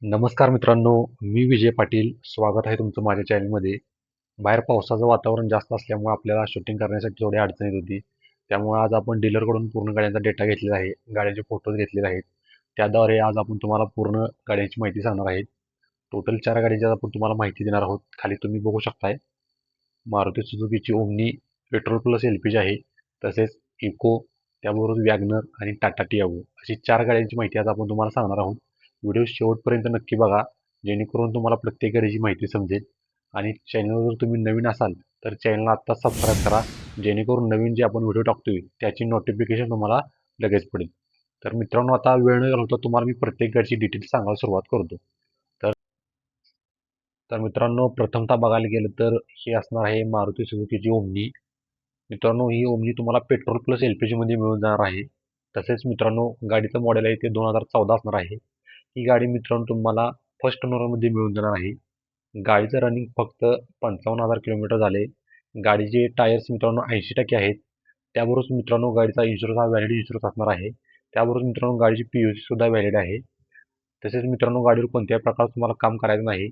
नमस्कार मित्रांनो, मी विजय पाटील. स्वागत आहे तुमचं माझ्या चॅनलमध्ये. बाहेर पावसाचं वातावरण जास्त असल्यामुळे आपल्याला शूटिंग करण्यासाठी थोडी अडचण येत होती. त्यामुळे आज आपण डीलरकडून पूर्ण गाड्यांचा डेटा घेतलेला आहे. गाड्यांचे फोटोज घेतलेले आहेत. त्याद्वारे आज आपण तुम्हाला पूर्ण गाड्यांची माहिती सांगणार आहे. टोटल 4 गाड्यांची आज आपण तुम्हाला माहिती देणार आहोत. खाली तुम्ही बघू शकताय. मारुती सुझुकीची ओमनी पेट्रोल प्लस एल-पी-जी आहे. तसेच इको, त्याबरोबर वॅगनर आणि टाटा टियागो अशी 4 गाड्यांची माहिती आज आपण तुम्हाला सांगणार आहोत. व्हिडिओ शेवटपर्यंत नक्की बघा, जेणेकरून तुम्हाला प्रत्येक गाडीची माहिती समजेल. आणि चॅनलवर जर तुम्ही नवीन असाल तर चॅनलला आत्ताच सबस्क्राईब करा, जेणेकरून नवीन जे आपण व्हिडिओ टाकतोय त्याची नोटिफिकेशन तुम्हाला लगेच पडेल. तर मित्रांनो, आता वेळ न घालवता तुम्हाला मी प्रत्येक गाडीची डिटेल्स सांगायला सुरुवात करतो. तर तर मित्रांनो, प्रथमतः बघायला गेलं तर ही असणार आहे मारुती सुझुकीची ओमनी. मित्रांनो, ही ओमनी तुम्हाला पेट्रोल प्लस एल-पी-जी मध्ये मिळून जाणार आहे. तसेच मित्रांनो, गाडीचं मॉडेल आहे ते 2014 असणार आहे. ही गाडी मित्रांनो तुम्हाला फर्स्ट ओनरमध्ये मिळून जाणार आहे. गाडीचं रनिंग फक्त 55,000 किलोमीटर झाले. गाडीचे टायर्स मित्रांनो 80% आहेत. त्याबरोबरच मित्रांनो गाडीचा इन्शुरन्स हा व्हॅलिड इन्शुरन्स असणार आहे. त्याबरोबर मित्रांनो गाडीची पी-यू-सी सुद्धा व्हॅलिड आहे. तसेच मित्रांनो गाडीवर कोणत्याही प्रकारचं तुम्हाला काम करायचं नाही.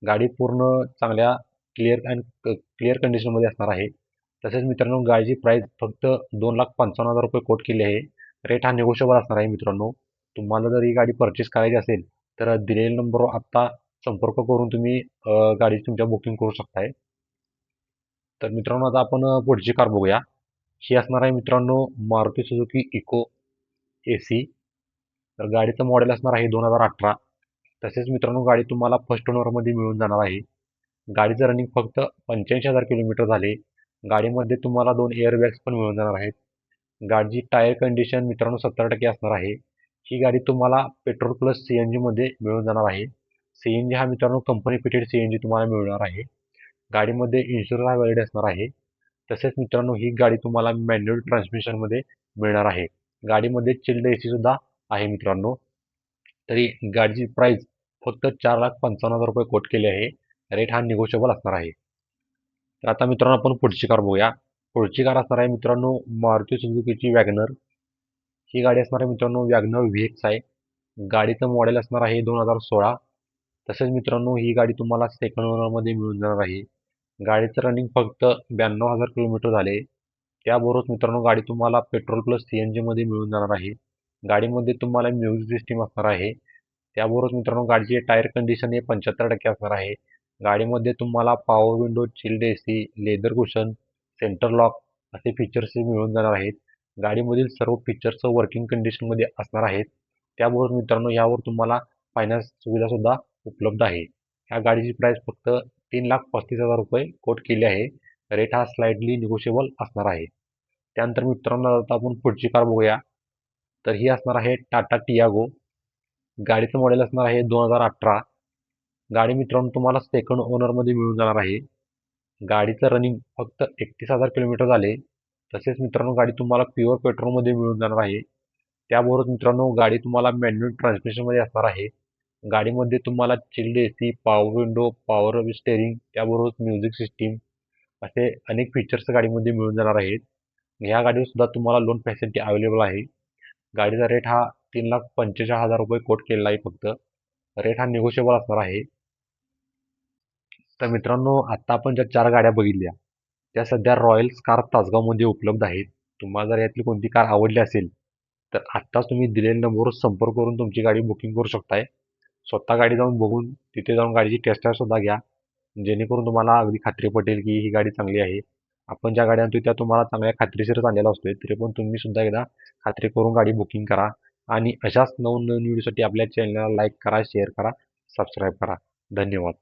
गाडी पूर्ण चांगल्या क्लिअर कंडिशनमध्ये असणार आहे. तसेच मित्रांनो गाडीची प्राईस फक्त 2,55,000 रुपये कोट केली आहे. रेट हा निगोशिएबल असणार आहे मित्रांनो. तुम्हाला जर ही गाडी परचेस करायची असेल तर दिलेल्या नंबरवर आत्ता संपर्क करून तुम्ही गाडीची तुमच्या बुकिंग करू शकताय. तर मित्रांनो आता आपण पुढची कार बघूया. ही असणार आहे मित्रांनो मारुती सुझुकी इको AC. तर गाडीचं मॉडेल असणार आहे 2018. तसेच मित्रांनो गाडी तुम्हाला फर्स्ट ओनरमध्ये मिळून जाणार आहे. गाडीचं रनिंग फक्त 85,000 किलोमीटर झाले. गाडीमध्ये तुम्हाला 2 एअरबॅग्स पण मिळून जाणार आहेत. गाडीची टायर कंडिशन मित्रांनो 70% असणार आहे. ही गाडी तुम्हाला पेट्रोल प्लस CNG मध्ये मिळून जाणार आहे. CNG हा मित्रांनो कंपनी फिटेड CNG तुम्हाला मिळणार आहे. गाडीमध्ये इन्शुरन्स हा व्हॅलिड असणार आहे. तसेच मित्रांनो ही गाडी तुम्हाला मॅन्युअल ट्रान्समिशनमध्ये मिळणार आहे. गाडीमध्ये चिल्ड AC सुद्धा आहे मित्रांनो. तरी गाडीची प्राइस फक्त 4,55,000 रुपये कोट केली आहे. रेट हा निगोशिएबल असणार आहे. तर आता मित्रांनो आपण पुढची कार बघूया. पुढची कार असणार आहे मित्रांनो मारुती सुझुकीची वॅगनर. ही गाडी असणार आहे मित्रांनो वॅगनर VX आहे. गाडीचं मॉडेल असणार आहे 2016. तसेच मित्रांनो ही गाडी तुम्हाला सेकंड ओनरमध्ये मिळून जाणार आहे. गाडीचं रनिंग फक्त 92,000 किलोमीटर झाले. त्याबरोबरच मित्रांनो गाडी तुम्हाला पेट्रोल प्लस CNG मध्ये मिळून जाणार आहे. गाडीमध्ये तुम्हाला म्युझिक सिस्टीम असणार आहे. त्याबरोबरच मित्रांनो गाडीची टायर कंडिशन हे 75% असणार आहे. गाडीमध्ये तुम्हाला power window, chilled AC, leather cushion, centre lock असे फीचर्स मिळून जाणार आहेत. गाडीमधील सर्व फीचर्स वर्किंग कंडिशनमध्ये असणार आहेत. त्याबरोबर मित्रांनो यावर तुम्हाला फायनान्स सुविधा सुद्धा उपलब्ध आहे. ह्या गाडीची प्राइस फक्त 3,35,000 रुपये कोट केली आहे. रेट हा स्लाइडली निगोशिएबल असणार आहे. त्यानंतर मित्रांनो आता आपण पुढची कार बघूया. तर ही असणार आहे टाटा टियागो. गाडीचं मॉडेल असणार आहे 2018. गाडी मित्रांनो तुम्हाला सेकंड ओनरमध्ये मिळून जाणार आहे. गाडीचं रनिंग फक्त 31,000 किलोमीटर झाले. तसेच मित्रांनो गाडी तुम्हाला प्युअर पेट्रोलमध्ये मिळून जाणार आहे. त्याबरोबर मित्रांनो गाडी तुम्हाला मॅन्युअल ट्रान्समिशनमध्ये असणार आहे. गाडीमध्ये तुम्हाला chilled AC, power window, power steering, त्याबरोबर म्युझिक सिस्टीम असे अनेक फीचर्स गाडीमध्ये मिळून जाणार आहेत. ह्या गाडीवर सुद्धा तुम्हाला लोन फॅसिलिटी अवेलेबल आहे. गाडीचा रेट हा 3,45,000 रुपये कोट केलेला आहे फक्त. रेट हा निगोशिएबल असणार आहे. तर मित्रांनो आता आपण ज्या 4 गाड्या बघितल्या त्या सध्या रॉयल स्कार्फ तासगावमध्ये उपलब्ध आहेत. तुम्हाला जर यातली कोणती कार आवडली असेल तर आत्ताच तुम्ही दिलेल्या नंबरवर संपर्क करून तुमची गाडी बुकिंग करू शकताय. स्वतः गाडी जाऊन बघून तिथे जाऊन गाडीची टेस्ट ड्राईव्ह सुद्धा घ्या, जेणेकरून तुम्हाला अगदी खात्री पटेल की ही गाडी चांगली आहे. आपण ज्या गाड्या आणतोय त्या तुम्हाला चांगल्या खात्रीशीरच आणलेल्या असतोय. तरी पण तुम्ही सुद्धा एकदा खात्री करून गाडी बुकिंग करा. आणि अशाच नवनवीन व्हिडिओसाठी आपल्या चॅनलला लाईक करा, शेअर करा, सबस्क्राईब करा. धन्यवाद.